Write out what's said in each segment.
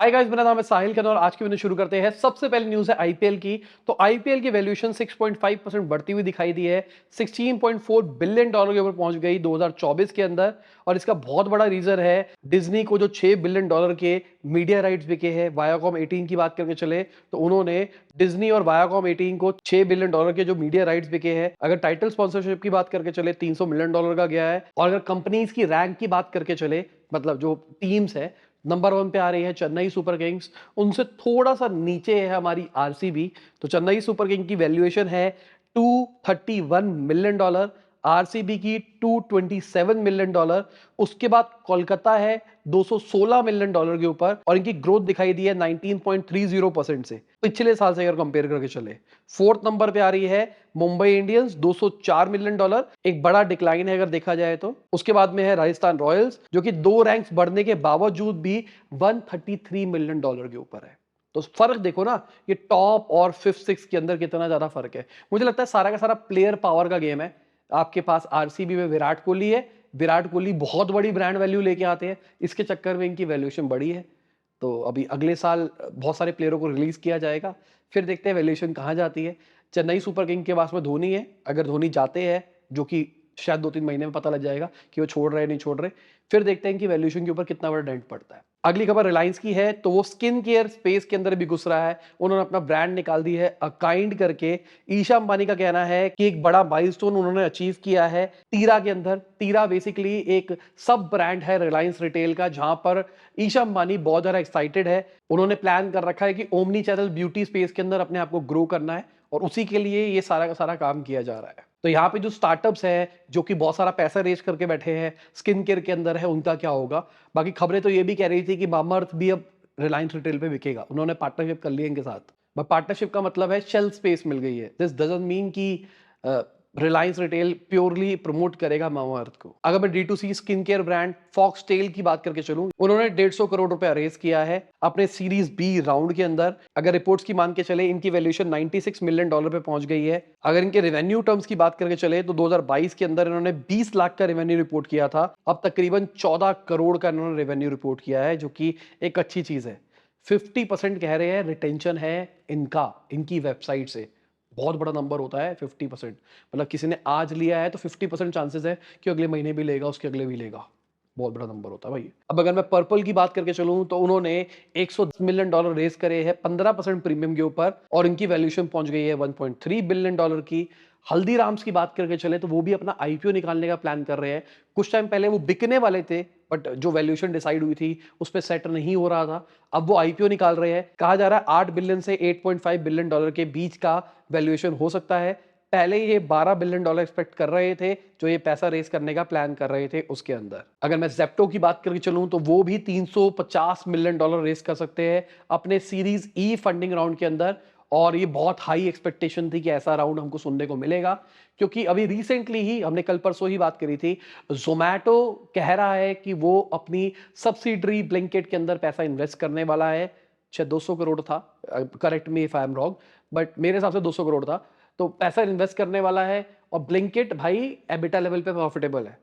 Hi guys, मेरा नाम है साहिल खन्ना और आज की वीडियो शुरू करते हैं। सबसे पहले न्यूज़ है आईपीएल की। तो आईपीएल की वैल्यूएशन 6.5% बढ़ती हुई दिखाई दी है। 16.4 बिलियन डॉलर के ऊपर पहुंच गई 2024 के अंदर। और इसका बहुत बड़ा रीजन है डिज्नी को जो 6 बिलियन डॉलर के मीडिया राइट्स बिके हैं। वायाकॉम 18 की बात करके चले तो उन्होंने डिज्नी और वायाकॉम 18 को 6 बिलियन डॉलर के जो मीडिया राइट्स बिके हैं। अगर टाइटल स्पॉन्सरशिप की बात करके चले 300 मिलियन डॉलर का गया है। और अगर कंपनीज की रैंक की बात करके चले, मतलब जो टीम्स है, नंबर 1 पे आ रही है चेन्नई सुपर किंग्स। उनसे थोड़ा सा नीचे है हमारी आरसीबी। तो चेन्नई सुपर किंग की वैल्यूएशन है 231 मिलियन डॉलर, आरसीबी की 227 मिलियन डॉलर। उसके बाद कोलकाता है 216 मिलियन डॉलर के ऊपर और इनकी ग्रोथ दिखाई दी है 19.30% से, पिछले साल से अगर कंपेयर करके चले। फोर्थ नंबर पे आ रही है मुंबई इंडियंस 204 मिलियन डॉलर, एक बड़ा डिक्लाइन है अगर देखा जाए तो। उसके बाद में है राजस्थान रॉयल्स जो कि 2 रैंक्स बढ़ने के बावजूद भी 133 मिलियन डॉलर के ऊपर है। तो फर्क देखो ना, ये टॉप और फिफ्थ सिक्स के अंदर कितना ज्यादा फर्क है। मुझे लगता है सारा का सारा प्लेयर पावर का गेम है। आपके पास आरसीबी में विराट कोहली है, विराट कोहली बहुत बड़ी ब्रांड वैल्यू लेके आते हैं, इसके चक्कर में इनकी वैल्यूएशन बढ़ी है। तो अभी अगले साल बहुत सारे प्लेयरों को रिलीज किया जाएगा, फिर देखते हैं वैल्यूएशन कहाँ जाती है। चेन्नई सुपर किंग के पास में धोनी है, अगर धोनी जाते हैं, जो कि शायद 2-3 महीने में पता लग जाएगा कि वो छोड़ रहे हैं नहीं छोड़ रहे, फिर देखते हैं कि वैल्यूएशन के ऊपर कितना बड़ा डेंट पड़ता है। अगली खबर रिलायंस की है, तो वो स्किन केयर स्पेस के अंदर भी घुस रहा है। उन्होंने अपना ब्रांड निकाल दी है अकाइंड करके। ईशा अंबानी का कहना है कि एक बड़ा माइलस्टोन उन्होंने अचीव किया है टीरा के अंदर। टीरा बेसिकली एक सब ब्रांड है रिलायंस रिटेल का, जहां पर ईशा अंबानी बहुत ज्यादा एक्साइटेड है। उन्होंने प्लान कर रखा है कि ओमनी चैनल ब्यूटी स्पेस के अंदर अपने आप को ग्रो करना है और उसी के लिए ये सारा का सारा काम किया जा रहा है। तो यहाँ पे जो स्टार्टअप्स हैं जो कि बहुत सारा पैसा रेज करके बैठे हैं स्किन केयर के अंदर है, उनका क्या होगा। बाकी खबरें तो ये भी कह रही थी कि मामाअर्थ भी अब रिलायंस रिटेल पे बिकेगा, उन्होंने पार्टनरशिप कर ली है इनके साथ। बट पार्टनरशिप का मतलब है शेल्फ स्पेस मिल गई है। दिस डजंट मीन कि रिलायंस रिटेल प्योरली प्रमोट करेगा मामाअर्थ को। अगर मैं D2C skin care brand foxtail की बात करके चलूं, उन्होंने 150 करोड़ रुपया रेज किया है अपने सीरीज बी राउंड के अंदर। अगर रिपोर्ट्स की मान के चले, इनकी वैल्यूएशन 96 मिलियन डॉलर पे पहुंच गई है। अगर इनके रेवेन्यू टर्म्स की बात करके चले तो 2022 के अंदर इन्होंने 20 लाख का रेवेन्यू रिपोर्ट किया था, अब तकरीबन 14 करोड़ का इन्होंने रेवेन्यू रिपोर्ट किया है, जो कि एक अच्छी चीज है। 50% कह रहे हैं रिटेंशन है इनका, इनकी वेबसाइट से। बहुत बड़ा नंबर होता है 50%। मतलब किसी ने आज लिया है तो 50% चांसेस है कि अगले महीने भी लेगा, उसके अगले भी लेगा। बहुत बड़ा नंबर होता है भाई। अब अगर मैं पर्पल की बात करके चलूं तो उन्होंने 110 मिलियन डॉलर रेज करे हैं 15% प्रीमियम के ऊपर और इनकी वैल्यूएशन पहुंच गई है 1.3 बिलियन डॉलर की। हल्दीराम्स की बात करके चले तो वो भी अपना आईपीओ निकालने का प्लान कर रहे हैं। कुछ टाइम पहले वो बिकने वाले थे, बट जो वैल्यूएशन डिसाइड हुई थी उस पर सेट नहीं हो रहा था। अब वो आईपीओ निकाल रहे हैं। कहा जा रहा है 8 बिलियन से 8.5 बिलियन डॉलर के बीच का वैल्यूएशन हो सकता है। पहले ये 12 बिलियन डॉलर एक्सपेक्ट कर रहे थे, जो ये पैसा रेस करने का प्लान कर रहे थे उसके अंदर। अगर मैं जेप्टो की बात करके चलूं तो वो भी 350 मिलियन डॉलर रेस कर सकते हैं अपने सीरीज ई फंडिंग राउंड के अंदर। और ये बहुत हाई एक्सपेक्टेशन थी कि ऐसा राउंड हमको सुनने को मिलेगा, क्योंकि अभी रिसेंटली ही हमने कल परसों ही बात करी थी, जोमैटो कह रहा है कि वो अपनी सब्सिडरी ब्लिंकिट के अंदर पैसा इन्वेस्ट करने वाला है। शायद 200 करोड़ था, correct me if I am wrong, but मेरे हिसाब से 200 करोड़ था। तो पैसा इन्वेस्ट करने वाला है और ब्लिंकिट भाई एबिटा लेवल पे प्रॉफिटेबल है।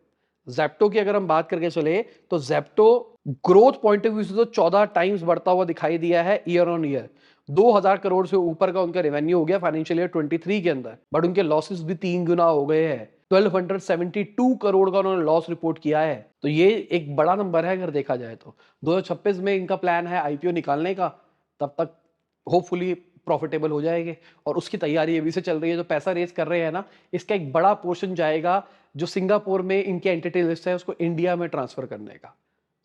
जेप्टो की अगर हम बात करके चले तो Zepto growth point of view से तो 14 टाइम्स बढ़ता हुआ दिखाई दिया है ईयर ऑन ईयर। 2000 करोड़ से ऊपर का उनका रेवेन्यू हो गया फाइनेंशियल ईयर 23 के अंदर, बट उनके लॉसेस भी 3 गुना हो गए हैं। 1272 करोड़ का उन्होंने लॉस रिपोर्ट किया है। तो ये एक बड़ा नंबर है अगर देखा जाए तो। 2026 में इनका प्लान है आईपीओ निकालने का, तब तक होपफुली प्रॉफिटेबल हो जाएंगे और उसकी तैयारी अभी से चल रही है। जो पैसा रेज कर रहे हैं ना, इसका एक बड़ा पोर्शन जाएगा जो सिंगापुर में इनके एंटिटी लिस्ट है उसको इंडिया में ट्रांसफर करने का।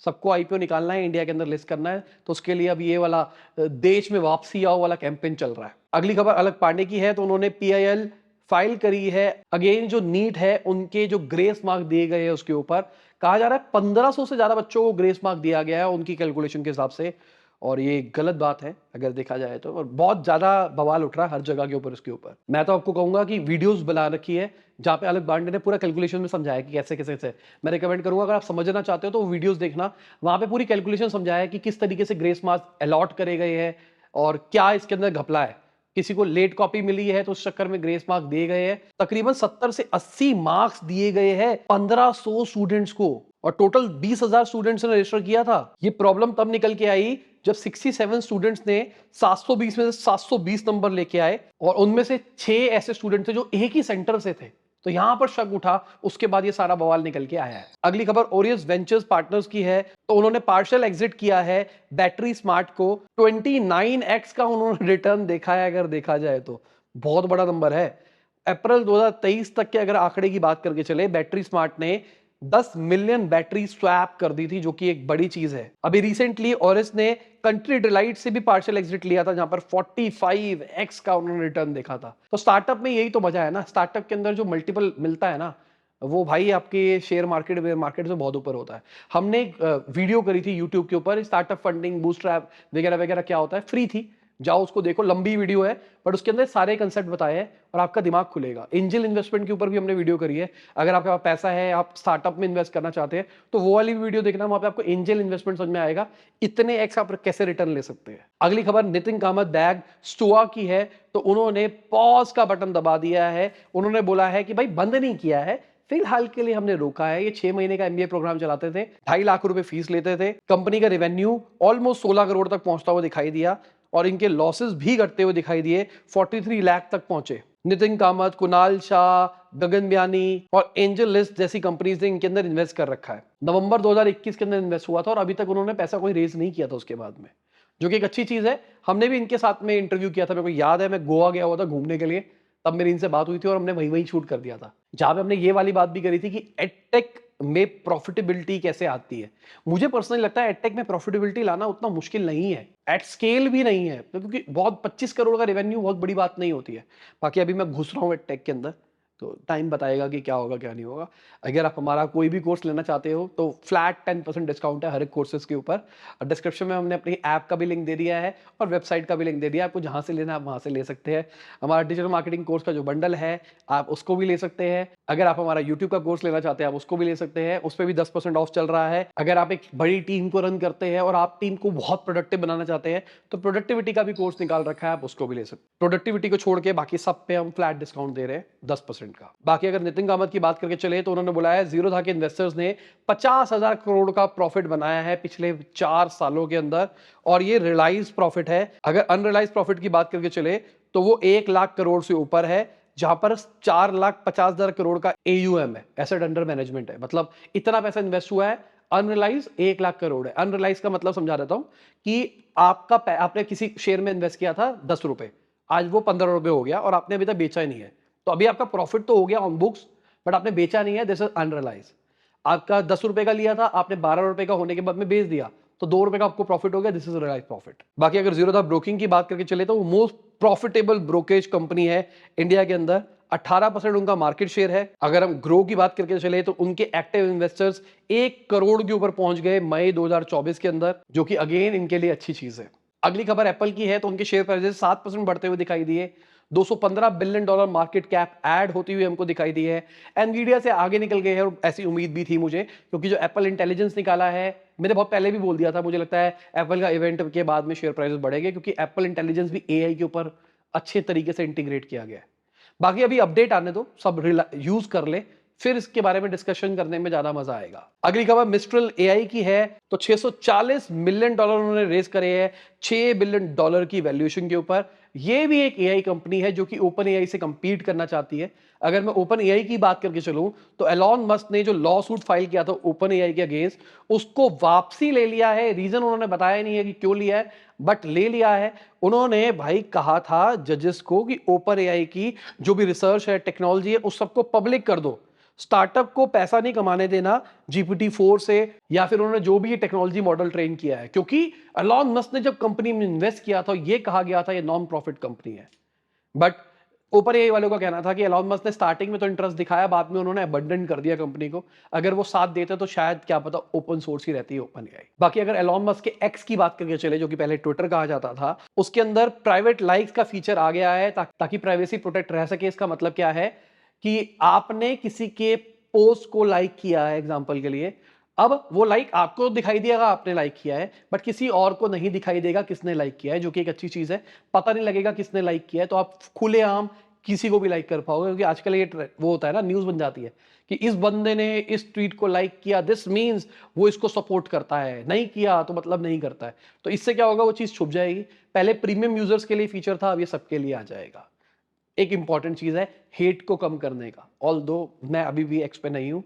सबको आईपीओ निकालना है, इंडिया के अंदर लिस्ट करना है, तो उसके लिए अभी ये वाला देश में वापसी आओ वाला कैंपेन चल रहा है। अगली खबर अलग पांडे की है, तो उन्होंने पीआईएल फाइल करी है अगेन। जो नीट है उनके जो ग्रेस मार्क दिए गए हैं उसके ऊपर कहा जा रहा है 1500 से ज्यादा बच्चों को ग्रेस मार्क दिया गया है उनकी कैलकुलेशन के हिसाब से, और ये गलत बात है अगर देखा जाए तो। और बहुत ज्यादा बवाल उठ रहा है हर जगह के ऊपर इसके ऊपर। मैं तो आपको कहूंगा कि वीडियोस बना रखी है जहां पे अलग बांडे ने पूरा कैलकुलेशन में समझाया कि कैसे कैसे कैसे। मैं रिकमेंड करूंगा अगर आप समझना चाहते हो तो वीडियोस देखना, वहां पे पूरी कैलकुलेशन समझाया कि किस तरीके से ग्रेस मार्क्स अलॉट करे गए हैं और क्या इसके अंदर घपला है। किसी को लेट कॉपी मिली है तो उस चक्कर में ग्रेस मार्क्स दिए गए हैं। तकरीबन 70 से 80 मार्क्स दिए गए हैं 1500 स्टूडेंट्स को। और टोटल 20,000 स्टूडेंट्स ने रजिस्टर किया था। ये प्रॉब्लम तब निकल के आई जब 67 स्टूडेंट्स ने 720 में से 720 नंबर लेके आए और उनमें से 6 ऐसे स्टूडेंट थे जो एक ही सेंटर से थे। तो यहां पर शक उठा, उसके बाद ये सारा बवाल निकल के आया है। अगली खबर ओरियस वेंचर्स पार्टनर्स की है। तो उन्होंने पार्शियल एग्जिट किया है बैटरी स्मार्ट को। 29x का उन्होंने रिटर्न देखा है, अगर देखा जाए तो बहुत बड़ा नंबर है। अप्रैल 2023 तक के अगर आंकड़े की बात करके चले, बैटरी स्मार्ट ने 10 मिलियन बैटरी स्वैप कर दी थी, जो कि एक बड़ी चीज है। अभी रिसेंटली ओरिस ने कंट्री डिलाइट से भी पार्शियल एग्जिट लिया था, जहां पर 45x का उन्होंने रिटर्न देखा था। तो स्टार्टअप में यही तो मजा है ना, स्टार्टअप के अंदर जो मल्टीपल मिलता है ना, वो भाई आपके शेयर मार्केट से बहुत ऊपर होता है। हमने एक वीडियो करी थी यूट्यूब के ऊपर, स्टार्टअप फंडिंग, बूस्टरैप वगैरह वगैरह क्या होता है, फ्री थी, जाओ उसको देखो, लंबी वीडियो है, बट उसके अंदर सारे कंसेप्ट बताए हैं और आपका दिमाग खुलेगा। एंजल इन्वेस्टमेंट के ऊपर भी हमने वीडियो करी है, अगर आपके पास पैसा है, आप स्टार्टअप में इन्वेस्ट करना चाहते हैं, तो वो वाली वीडियो देखना, वहां पे आपको एंजल इन्वेस्टमेंट समझ में आएगा, इतने एक्स आप कैसे रिटर्न ले सकते हैं। अगली खबर नितिन कामत बैग स्टोआ की है। तो उन्होंने पॉज का बटन दबा दिया है। उन्होंने बोला है कि भाई बंद नहीं किया है, फिलहाल के लिए हमने रोका है। ये 6 महीने का एमबीए प्रोग्राम चलाते थे, 2.5 लाख रुपए फीस लेते थे। कंपनी का रेवेन्यू ऑलमोस्ट 16 करोड़ तक पहुंचता हुआ दिखाई दिया और इनके लॉसेस भी घटते हुए दिखाई दिए, 43 लाख तक पहुंचे। नितिन कामत, कुणाल शाह, गगन बयानी और एंजल लिस्ट जैसी कंपनीज ने इनके अंदर इन्वेस्ट कर रखा है। नवंबर 2021 के अंदर इन्वेस्ट हुआ था और अभी तक उन्होंने पैसा कोई रेज नहीं किया था उसके बाद में, जो कि एक अच्छी चीज है। हमने भी इनके साथ में इंटरव्यू किया था, मेरे को याद है, मैं गोवा गया हुआ था घूमने के लिए, तब मेरी इनसे बात हुई थी और हमने वही वही शूट कर दिया था, जहां पे हमने ये वाली बात भी करी थी कि एडटेक में प्रॉफिटेबिलिटी कैसे आती है। मुझे पर्सनली लगता है एडटेक में प्रॉफिटेबिलिटी लाना उतना मुश्किल नहीं है, एट स्केल भी नहीं है, क्योंकि बहुत 25 करोड़ का रेवेन्यू बहुत बड़ी बात नहीं होती है। बाकी अभी मैं घुस रहा हूँ एडटेक के अंदर, तो टाइम बताएगा कि क्या होगा क्या नहीं होगा। अगर आप हमारा कोई भी कोर्स लेना चाहते हो तो फ्लैट 10% डिस्काउंट है हर एक कोर्सेज के ऊपर। और डिस्क्रिप्शन में हमने अपनी ऐप का भी लिंक दे दिया है और वेबसाइट का भी लिंक दे दिया है, आपको जहां से लेना है आप वहां से ले सकते हैं। हमारा डिजिटल मार्केटिंग कोर्स का जो बंडल है आप उसको भी ले सकते हैं। अगर आप हमारा यूट्यूब का कोर्स लेना चाहते हैं आप उसको भी ले सकते हैं, उस पर भी 10% ऑफ चल रहा है। अगर आप एक बड़ी टीम को रन करते हैं और आप टीम को बहुत प्रोडक्टिव बनाना चाहते हैं तो प्रोडक्टिविटी का भी कोर्स निकाल रखा है, आप उसको भी ले सकते हैं। प्रोडक्टिविटी को छोड़ के बाकी सब पे हम फ्लैट डिस्काउंट दे रहे हैं 10% का। बाकी अगर नितिन कामत की बात करके चले तो उन्होंने बोला है जीरोधा के इन्वेस्टर्स ने 50,000 करोड़ का प्रॉफिट बनाया है पिछले 4 सालों के अंदर, और ये रियलाइज प्रॉफिट है। अगर अनरियलाइज प्रॉफिट की बात करके चले तो वो 1 लाख करोड़ से ऊपर है, जहां पर 4,50,000 करोड़ का एयूएम है, एसेट अंडर मैनेजमेंट है। मतलब इतना पैसा इन्वेस्ट हुआ है। अनरियलाइज 1 लाख करोड़ है। अनरियलाइज का मतलब समझा देता हूं कि आपने किसी शेयर में इन्वेस्ट किया था 10 रुपए, आज वो 15 रुपए हो गया और आपने अभी तक बेचा ही नहीं है, तो अभी आपका प्रॉफिट तो हो गया ऑन बुक्स, बट आपने बेचा नहीं है, दिस इज अनरियलाइज। आपका 10 रुपए का लिया था, आपने 12 रुपए का होने के बाद में बेच दिया, तो 2 रुपए का आपको प्रॉफिट हो गया, दिस इज रियलाइज प्रॉफिट। बाकी अगर जीरोधा ब्रोकिंग की बात करके चले तो वो मोस्ट प्रॉफिटेबल ब्रोकेज कंपनी है इंडिया के अंदर। 18% उनका मार्केट शेयर है। अगर हम ग्रो की बात करके चले तो उनके एक्टिव इन्वेस्टर्स 1 करोड़ के ऊपर पहुंच गए मई 2024 के अंदर, जो कि अगेन इनके लिए अच्छी चीज है। अगली खबर एप्पल की है। तो उनके शेयर प्राइसेस 7% बढ़ते हुए दिखाई दिए। $215 बिलियन मार्केट कैप ऐड होती हुई हमको दिखाई दी है। एनवीडिया से आगे निकल गए हैं और ऐसी उम्मीद भी थी मुझे, क्योंकि जो एप्पल इंटेलिजेंस निकाला है, मैंने बहुत पहले भी बोल दिया था, मुझे लगता है एप्पल का इवेंट के बाद में शेयर प्राइसेस बढ़ेंगे, क्योंकि एप्पल इंटेलिजेंस भी एआई के ऊपर अच्छे तरीके से इंटीग्रेट किया गया है। बाकी अभी अपडेट आने दो, सब यूज कर ले, फिर इसके बारे में डिस्कशन करने में ज्यादा मजा आएगा। अगली खबर मिस्ट्रल एआई की है। तो $640 मिलियन उन्होंने रेज करे हैं $6 बिलियन की वैल्यूएशन के ऊपर। ये भी एक एआई कंपनी है जो कि ओपन एआई से कंपीट करना चाहती है। अगर मैं ओपन एआई की बात करके चलूं तो एलॉन मस्क ने जो लॉ सूट फाइल किया था ओपन एआई के अगेंस्ट, उसको वापसी ले लिया है। रीजन उन्होंने बताया नहीं है कि क्यों लिया है, बट ले लिया है। उन्होंने भाई कहा था जजेस को कि ओपन एआई की जो भी रिसर्च है, टेक्नोलॉजी है, उस सबको पब्लिक कर दो, स्टार्टअप को पैसा नहीं कमाने देना GPT-4 से, या फिर उन्होंने जो भी टेक्नोलॉजी मॉडल ट्रेन किया है। क्योंकि एलॉन मस्क ने जब कंपनी में इन्वेस्ट किया था ये कहा गया था ये नॉन प्रॉफिट कंपनी है, बट ओपन एआई वालों का कहना था कि एलॉन मस्क ने स्टार्टिंग में तो इंटरेस्ट दिखाया, बाद में उन्होंने अबंडन कर दिया कंपनी को। अगर वो साथ देते तो शायद क्या पता ओपन सोर्स ही रहती है ओपन एआई। बाकी अगर एलॉन मस्क के एक्स की बात करके चले, जो कि पहले ट्विटर कहा जाता था, उसके अंदर प्राइवेट लाइक्स का फीचर आ गया है ताकि प्राइवेसी प्रोटेक्ट रह सके। इसका मतलब क्या है कि आपने किसी के पोस्ट को लाइक किया है एग्जांपल के लिए, अब वो लाइक आपको दिखाई देगा आपने लाइक किया है, बट किसी और को नहीं दिखाई देगा किसने लाइक किया है, जो कि एक अच्छी चीज है। पता नहीं लगेगा किसने लाइक किया है, तो आप खुलेआम किसी को भी लाइक कर पाओगे, क्योंकि आजकल ये वो होता है ना, न्यूज़ बन जाती है कि इस बंदे ने इस ट्वीट को लाइक किया, दिस मीन्स वो इसको सपोर्ट करता है, नहीं किया तो मतलब नहीं करता है। तो इससे क्या होगा, वो चीज़ छुप जाएगी। पहले प्रीमियम यूजर्स के लिए फीचर था, अब ये सबके लिए आ जाएगा। एक इंपॉर्टेंट चीज़ है हेट को कम करने का, ऑल्दो मैं अभी भी एक्स पे नहीं हूँ,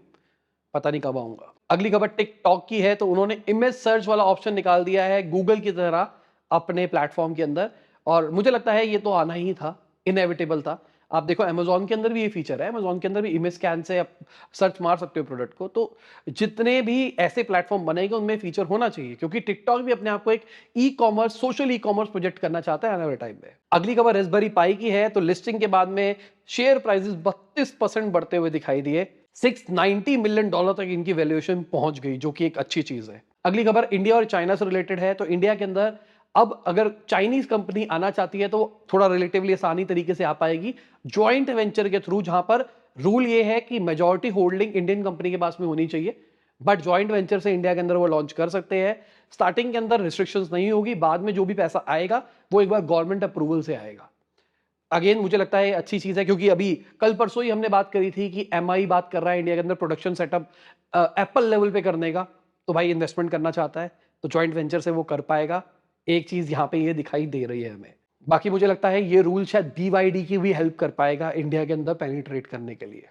पता नहीं कब आऊंगा। अगली खबर टिकटॉक की है। तो उन्होंने इमेज सर्च वाला ऑप्शन निकाल दिया है गूगल की तरह अपने प्लेटफॉर्म के अंदर, और मुझे लगता है ये तो आना ही था, इनएविटेबल था। आप देखो अमेजोन के अंदर भी ये फीचर है, अमेजोन के अंदर भी इमेज स्कैन से आप सर्च मार सकते हो प्रोडक्ट को। तो जितने भी ऐसे प्लेटफॉर्म बनेंगे उनमें फीचर होना चाहिए, क्योंकि टिकटॉक भी अपने आप को एक e commerce, social e commerce project करना चाहता है आने वाले टाइम में। अगली खबर रास्पबेरी पाई की है। तो लिस्टिंग के बाद में शेयर प्राइसेस 32% बढ़ते हुए दिखाई दिए, $690 मिलियन तक इनकी वैल्यूएशन पहुंच गई, जो कि एक अच्छी चीज है। अगली खबर इंडिया और चाइना से रिलेटेड है। तो इंडिया के अंदर अब अगर चाइनीज कंपनी आना चाहती है तो थोड़ा रिलेटिवली आसानी तरीके से आ पाएगी ज्वाइंट वेंचर के थ्रू, जहां पर रूल ये है कि मेजॉरिटी होल्डिंग इंडियन कंपनी के पास में होनी चाहिए, बट ज्वाइंट वेंचर से इंडिया के अंदर वो लॉन्च कर सकते हैं। स्टार्टिंग के अंदर रिस्ट्रिक्शंस नहीं होगी, बाद में जो भी पैसा आएगा वो एक बार गवर्नमेंट अप्रूवल से आएगा। अगेन मुझे लगता है अच्छी चीज है, क्योंकि अभी कल परसों ही हमने बात करी थी कि एमआई बात कर रहा है इंडिया के अंदर प्रोडक्शन सेटअप एप्पल लेवल पे करने का। तो भाई इन्वेस्टमेंट करना चाहता है तो जॉइंट वेंचर से वो कर पाएगा। एक चीज यहाँ पे ये दिखाई दे रही है हमें। बाकी मुझे लगता है ये रूल शायद बीवाईडी की भी हेल्प कर पाएगा इंडिया के अंदर पेनिट्रेट करने के लिए।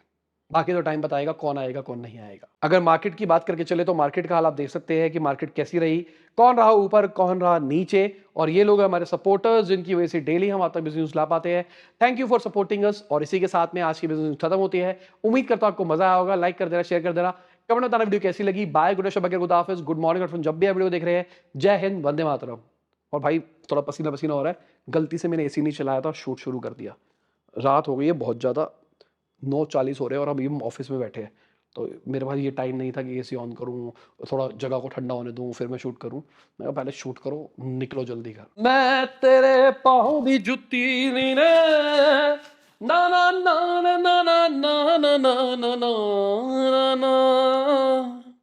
बाकी तो टाइम बताएगा कौन आएगा कौन नहीं आएगा। अगर मार्केट की बात करके चले तो मार्केट का हाल आप देख सकते हैं कि मार्केट कैसी रही, कौन रहा ऊपर कौन रहा नीचे, और ये लोग हमारे सपोर्टर्स जिनकी वजह से डेली हम आप तक बिजनेस ला पाते हैं। Thank you for supporting us. और इसी के साथ में आज की बिजनेस खत्म होती है। उम्मीद करता हूं आपको मजा आया होगा। लाइक कर देना, शेयर कर देना, कमेंट बताना वीडियो कैसी लगी। बाय, गुड शब, गुड हाफिज, गुड मॉर्निंग, और जब भी आप वीडियो देख रहे हैं, जय हिंद, वंदे मातरम। और भाई थोड़ा पसीना पसीना हो रहा है, गलती से मैंने एसी नहीं चलाया था, शूट शुरू कर दिया। रात हो गई है बहुत ज़्यादा, 9:40 हो रहे हैं और अभी हम ऑफिस में बैठे हैं। तो मेरे पास ये टाइम नहीं था कि एसी ऑन करूं, थोड़ा जगह को ठंडा होने दूं फिर मैं शूट करूं। मैं कहा पहले शूट करो, निकलो जल्दी घर। मैं तेरे पाँव दी जुत्ती नी ने, ना ना ना ना ना ना ना ना ना ना ना ना